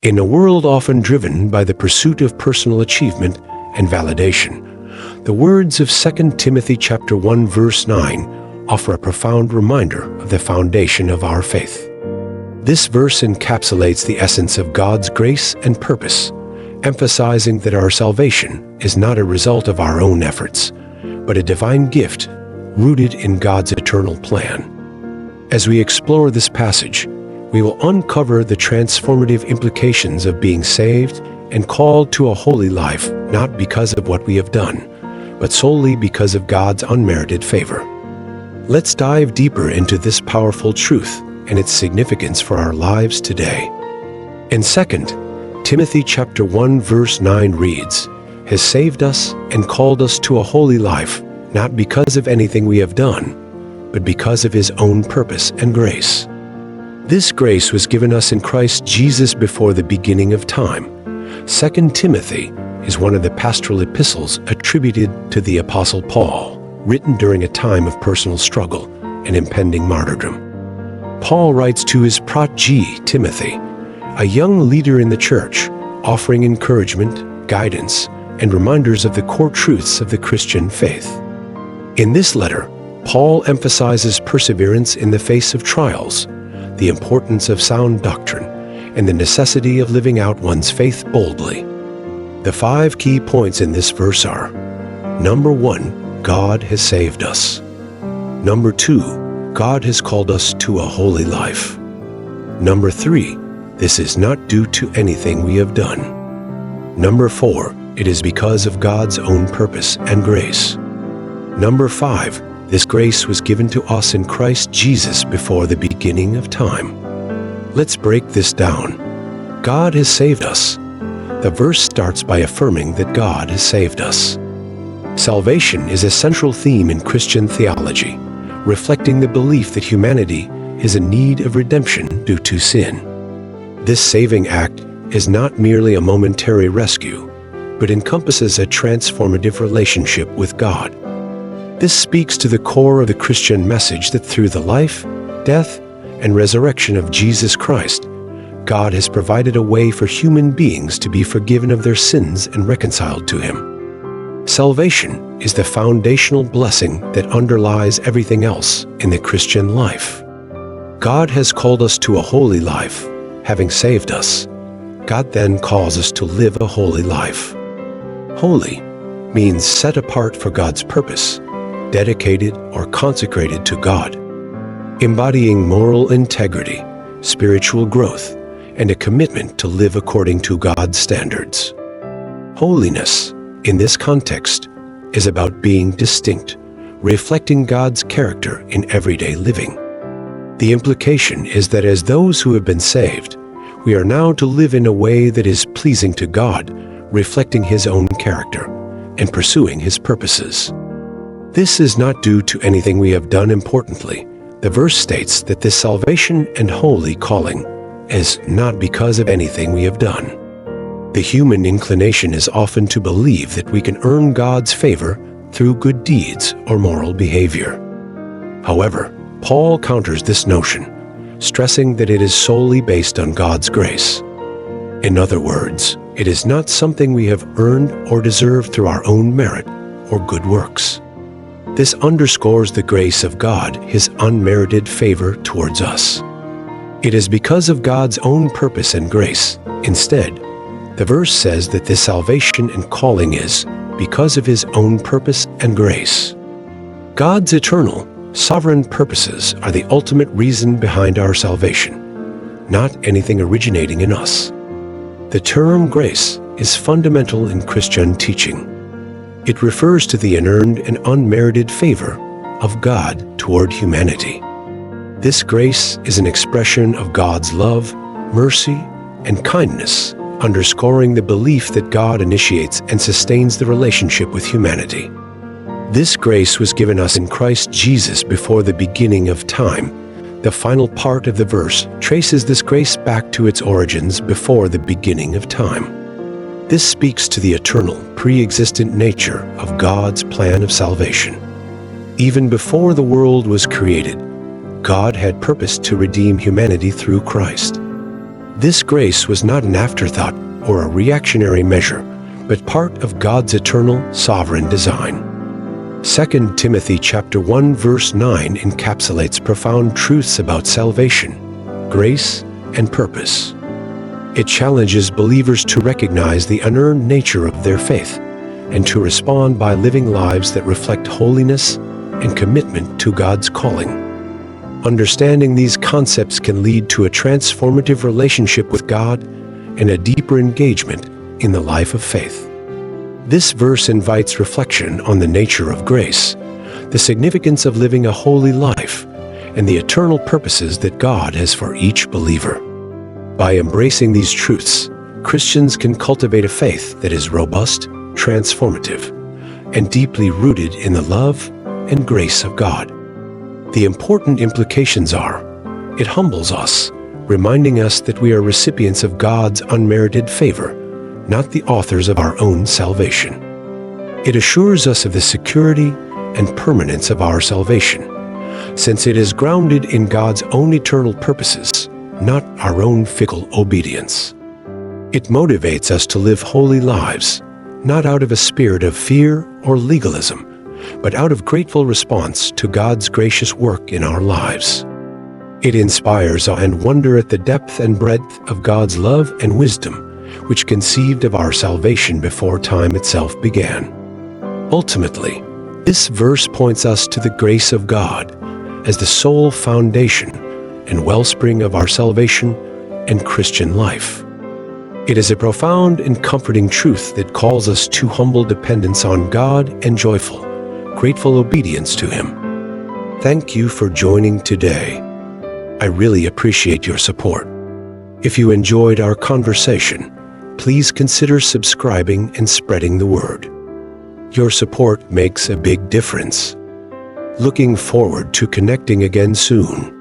In a world often driven by the pursuit of personal achievement and validation, the words of 2 Timothy chapter 1 verse 9 offer a profound reminder of the foundation of our faith. This verse encapsulates the essence of God's grace and purpose, emphasizing that our salvation is not a result of our own efforts, but a divine gift rooted in God's eternal plan. As we explore this passage, we will uncover the transformative implications of being saved and called to a holy life, not because of what we have done, but solely because of God's unmerited favor. Let's dive deeper into this powerful truth and its significance for our lives today. In 2 Timothy chapter 1 verse 9 reads, "Has saved us and called us to a holy life, not because of anything we have done, but because of his own purpose and grace." This grace was given us in Christ Jesus before the beginning of time. 2 Timothy is one of the pastoral epistles attributed to the Apostle Paul, written during a time of personal struggle and impending martyrdom. Paul writes to his protege, Timothy, a young leader in the church, offering encouragement, guidance, and reminders of the core truths of the Christian faith. In this letter, Paul emphasizes perseverance in the face of trials, the importance of sound doctrine, and the necessity of living out one's faith boldly. The 5 key points in this verse are: Number 1, God has saved us. Number 2, God has called us to a holy life. Number 3, this is not due to anything we have done. Number 4, it is because of God's own purpose and grace. Number 5, this grace was given to us in Christ Jesus before the beginning of time. Let's break this down. God has saved us. The verse starts by affirming that God has saved us. Salvation is a central theme in Christian theology, reflecting the belief that humanity is in need of redemption due to sin. This saving act is not merely a momentary rescue, but encompasses a transformative relationship with God. This speaks to the core of the Christian message that through the life, death, and resurrection of Jesus Christ, God has provided a way for human beings to be forgiven of their sins and reconciled to Him. Salvation is the foundational blessing that underlies everything else in the Christian life. God has called us to a holy life, having saved us. God then calls us to live a holy life. Holy means set apart for God's purpose, dedicated or consecrated to God, embodying moral integrity, spiritual growth, and a commitment to live according to God's standards. Holiness, in this context, is about being distinct, reflecting God's character in everyday living. The implication is that as those who have been saved, we are now to live in a way that is pleasing to God, reflecting His own character and pursuing His purposes. This is not due to anything we have done. Importantly, the verse states that this salvation and holy calling is not because of anything we have done. The human inclination is often to believe that we can earn God's favor through good deeds or moral behavior. However, Paul counters this notion, stressing that it is solely based on God's grace. In other words, it is not something we have earned or deserved through our own merit or good works. This underscores the grace of God, His unmerited favor towards us. It is because of God's own purpose and grace. Instead, the verse says that this salvation and calling is because of His own purpose and grace. God's eternal, sovereign purposes are the ultimate reason behind our salvation, not anything originating in us. The term grace is fundamental in Christian teaching. It refers to the unearned and unmerited favor of God toward humanity. This grace is an expression of God's love, mercy, and kindness, underscoring the belief that God initiates and sustains the relationship with humanity. This grace was given us in Christ Jesus before the beginning of time. The final part of the verse traces this grace back to its origins before the beginning of time. This speaks to the eternal, pre-existent nature of God's plan of salvation. Even before the world was created, God had purposed to redeem humanity through Christ. This grace was not an afterthought or a reactionary measure, but part of God's eternal, sovereign design. 2 Timothy chapter 1 verse 9 encapsulates profound truths about salvation, grace, and purpose. It challenges believers to recognize the unearned nature of their faith and to respond by living lives that reflect holiness and commitment to God's calling. Understanding these concepts can lead to a transformative relationship with God and a deeper engagement in the life of faith. This verse invites reflection on the nature of grace, the significance of living a holy life, and the eternal purposes that God has for each believer. By embracing these truths, Christians can cultivate a faith that is robust, transformative, and deeply rooted in the love and grace of God. The important implications are, it humbles us, reminding us that we are recipients of God's unmerited favor, not the authors of our own salvation. It assures us of the security and permanence of our salvation, since it is grounded in God's own eternal purposes, not our own fickle obedience. It motivates us to live holy lives, not out of a spirit of fear or legalism, but out of grateful response to God's gracious work in our lives. It inspires awe and wonder at the depth and breadth of God's love and wisdom, which conceived of our salvation before time itself began. Ultimately, this verse points us to the grace of God as the sole foundation and wellspring of our salvation and Christian life. It is a profound and comforting truth that calls us to humble dependence on God and joyful, grateful obedience to Him. Thank you for joining today. I really appreciate your support. If you enjoyed our conversation, please consider subscribing and spreading the word. Your support makes a big difference. Looking forward to connecting again soon.